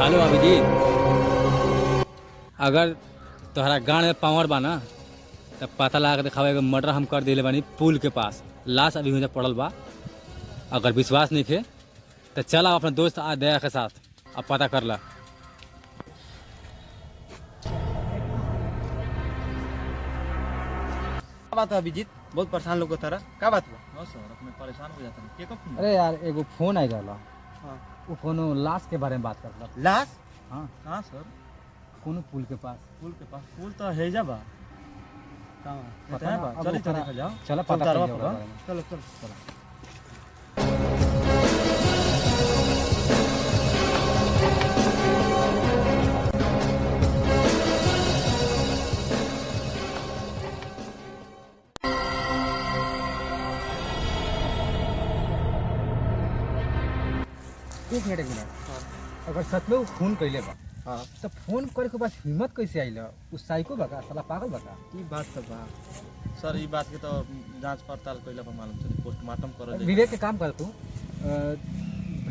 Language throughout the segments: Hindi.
हेलो अभिजीत, अगर तोहरा गाँव में पावर बा ना तब पता लगा के दिखावे कि मर्डर हम कर दिले बानी पुल के पास। लाश अभी मुझे पड़ल बा। अगर विश्वास नहीं खे तो चला अपने दोस्त आ दया के साथ अब पता कर ला। क्या बात है अभिजीत? बहुत परेशान लोग तारा, क्या बात हुआ? हाँ सर, अपने परेशान हो जाता है। के कब फोन? अरे यार एगो फोन आई रहा। हाँ। वो कोनो लाश के बारे में बात कर ला। लाश? हाँ, कहाँ सर? कोनो पुल के पास। पुल के पास? पुल तो है जा बा। कहाँ? पता है ना, बा। अब चली तो ओकरा- देखा जाओ। चला चल पता तारवा करिए पर, ओकरा बारे में। चलो चलो। एक मिनट अगर सच में वो फोन कैले बा हाँ। तो फोन करे के बाद हिम्मत कैसे आई उस साइको बका साला पागल बका। ये बात तो बा। सर ये बात के तो जांच पड़ताल कइला पर मालूम चली, पोस्टमार्टम करल जाई। विवेक के काम कर तू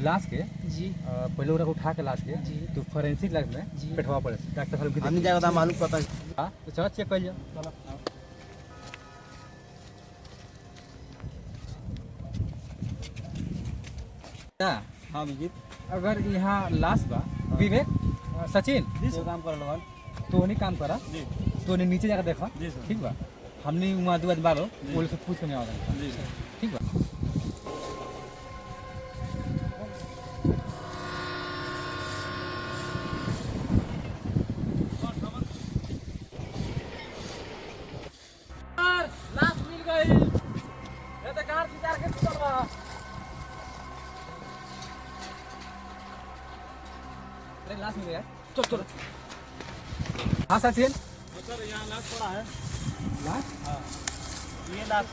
लाश के जी पहले ओकरा उठा के लाश के जी। तू फोरेंसिक लैब में जी। बैठवा पड़े डॉक्टर साहब हमने जाएगा मालूम पता है। हां तो चल चेक कर लिया। चलो। क्या हाँ अभिजीत अगर यहाँ लाश बा विवेक सचिन जी ये सर। काम कर लो। तो नहीं काम करा जी तो नहीं नीचे जाकर देखा। जी सर। ठीक बा, हमने वहाँ दो बारो जी। पुलिस से पूछ के नहीं आवा। जी सर। ठीक बा। लाश मिल गई। ये तो कार की कार के चल रहा। अरे लाश मिल गया। चल चल। हाँ सचिन, सर यहाँ लाश पड़ा है। लाश हाँ। ये लाश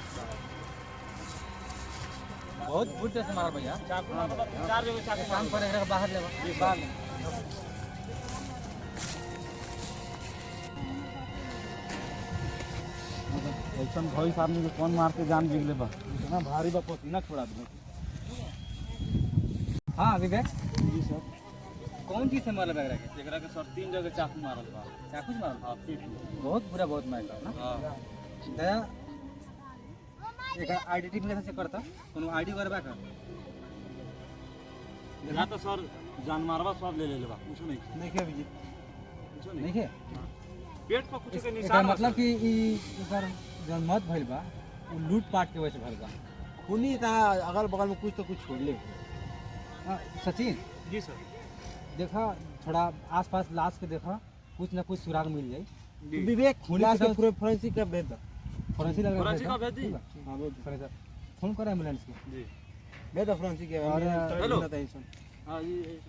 बहुत बुरे से मारा भैया। चाकू मारा था, 4 जगह चाकू काम मारा। करे बाहर ले जी, बाहर सर। ले। ऐसा भविष्य आदमी को कौन मार के जान जिगले बा। इतना भारी बा पसीना छोड़ा दे। हाँ विवेक, जी सर। कौन चीज से मारल वगैरह के? एकरा के सर 3 जगह चाकू मारल बा। चाकू से मारल? हां पीठ में। बहुत बुरा बहुत मारल ना। हां। दया एक आईडेंटिटी में से करता कोनो आईडी करबा का। यहाँ तो सर जान मारवा सब ले ले बा, कुछ नहीं। नहीं क्या अभिजीत? कुछ नहीं नहीं। है पेट पर कुछ के एकर निशान मतलब कि ई एकर जन मत भइल बा वो लूट पाट के वजह से भइल बा। खूनी था, अगल बगल में कुछ तो कुछ छोड़ ले। सचिन जी सर। देखा थोड़ा आसपास लाश के देखा, कुछ ना कुछ सुराग मिल जाए। विवेक खूनी लाश के के पूरे फोरेंसिक का भेज दो। फोरेंसिक लगा फोरेंसिक का भेज दी? हाँ भेज दो। फोन करा एम्बुलेंस के। जी। भेज दो फोरेंसिक के। और हेलो। टेंशन। हां ये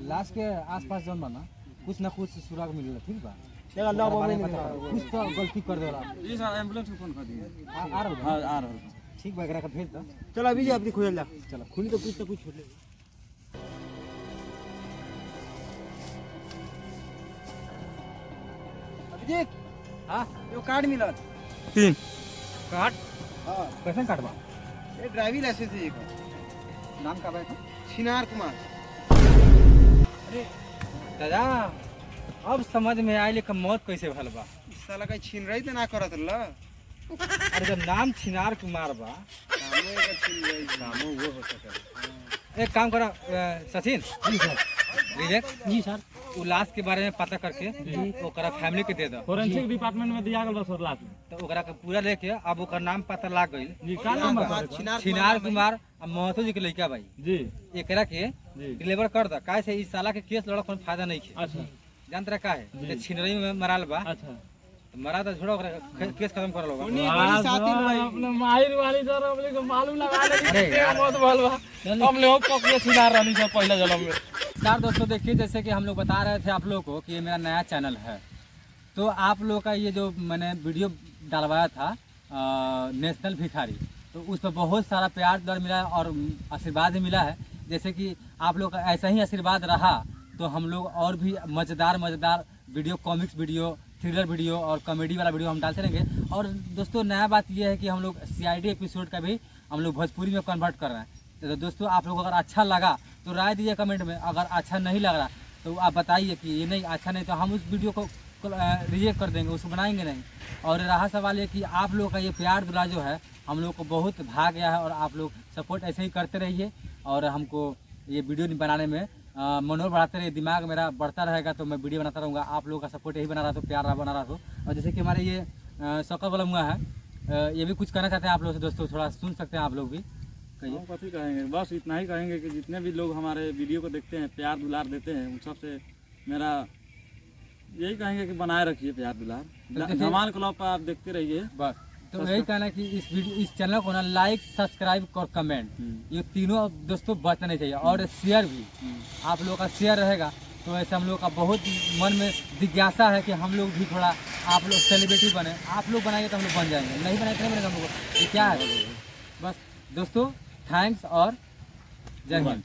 लाश के आसपास जौन बा ना कुछ ना कुछ सुराग मिलेला। ठीक बा, देखा लो ओकरा बारे नहीं में पता कर। कुछ तो गलती कर देला। जी सर, एम्बुलेंस को फोन कर दिए। आ रहा हां है। आ रहा है। ठीक बा, एकरा के भेज दो। चलो अभी अपनी खोल जा। चलो खूनी तो कुछ छोड़ ले। अभिजीत हाँ यो कार्ड मिलत। 3 काट हाँ कैसे काटबा? ये ड्राइविंग लाइसेंस है एक। नाम का बा? छिनार कुमार। अरे दादा, अब समझ में आइले कि मौत कैसे भल बा। इस साला का छीन रही तो ना करत ल। अरे जब नाम छिनार कुमार बा, नामो एक छीन रही। नामो वो हो सके। एक काम करा सचिन। जी सर। विवेक जी सर, वो लाश के बारे में पता करके ओकरा फैमिली के दे दो। फोरेंसिक डिपार्टमेंट में दिया गल बा सर लाश। तो ओकरा के पूरा लेके अब ओकर नाम पता लाग गइल। जी का नाम बता? छिनार कुमार और महतो जी के लड़का भाई। जी एकरा के जी। डिलीवर कर द। काहे से इस साला के केस लड़ा कोई फायदा नहीं है। अच्छा जानत रहा का है जी। कि छिनरई में मराल बा। अच्छा। तो मरा तो छोड़ो, ओकरा केस खत्म कर लो। उन्हीं बड़ी साथी भाई। अपने माहिर वाली सर हमने को मालूम लगा ले अरे यार। बहुत भलवा हमने हो पकिए छिना रहनी सर पहले जन्म में। नमस्कार दोस्तों, देखिए जैसे कि हम लोग बता रहे थे आप लोगों को कि ये मेरा नया चैनल है। तो आप लोग का ये जो मैंने वीडियो डलवाया था नेशनल भिखारी, तो उस पर बहुत सारा प्यार दर मिला और आशीर्वाद भी मिला है। जैसे कि आप लोग का ऐसा ही आशीर्वाद रहा तो हम लोग और भी मज़ेदार video, comics video, thriller video और कॉमेडी वाला वीडियो हम डालते रहेंगे। और दोस्तों नया बात यह है कि हम लोग CID एपिसोड का भी हम लोग भोजपुरी में कन्वर्ट कर रहे हैं। तो दोस्तों आप लोग अगर अच्छा लगा तो राय दीजिए कमेंट में, अगर अच्छा नहीं लग रहा तो आप बताइए कि ये नहीं अच्छा नहीं, तो हम उस वीडियो को रिजेक्ट कर देंगे, उसको बनाएंगे नहीं। और रहा सवाल ये कि आप लोग का ये प्यार दुला जो है हम लोग को बहुत भा गया है, और आप लोग सपोर्ट ऐसे ही करते रहिए, और हमको ये वीडियो बनाने में मनोबल बढ़ाते रहिए, दिमाग मेरा बढ़ता रहेगा, तो मैं वीडियो बनाता रहूँगा। आप लोगों का सपोर्ट यही बना रहा, तो प्यार बना रहा। तो और जैसे कि हमारे ये शौकत वाला मुआ है, ये भी कुछ कहना चाहते हैं आप लोग से। दोस्तों थोड़ा सुन सकते हैं आप लोग भी, कहिए। हम कथी कहेंगे, बस इतना ही कहेंगे कि जितने भी लोग हमारे वीडियो को देखते हैं, प्यार दुलार देते हैं, उन सबसे मेरा यही कहेंगे कि बनाए रखिए प्यार दुलार। धमाल क्लब पर आप देखते रहिए बस तो यही कहना है कि इस चैनल को ना लाइक, सब्सक्राइब और कमेंट, ये तीनों दोस्तों बचने चाहिए, और शेयर भी। आप लोगों का शेयर रहेगा तो ऐसे हम लोग का बहुत मन में जिज्ञासा है कि हम लोग भी थोड़ा आप लोग सेलिब्रिटी बने। आप लोग बनाएंगे तो हम लोग बन जाएंगे, नहीं बनाए तो नहीं बनेगा हम लोग को। ये क्या है? बस दोस्तों थैंक्स और जय हिंद।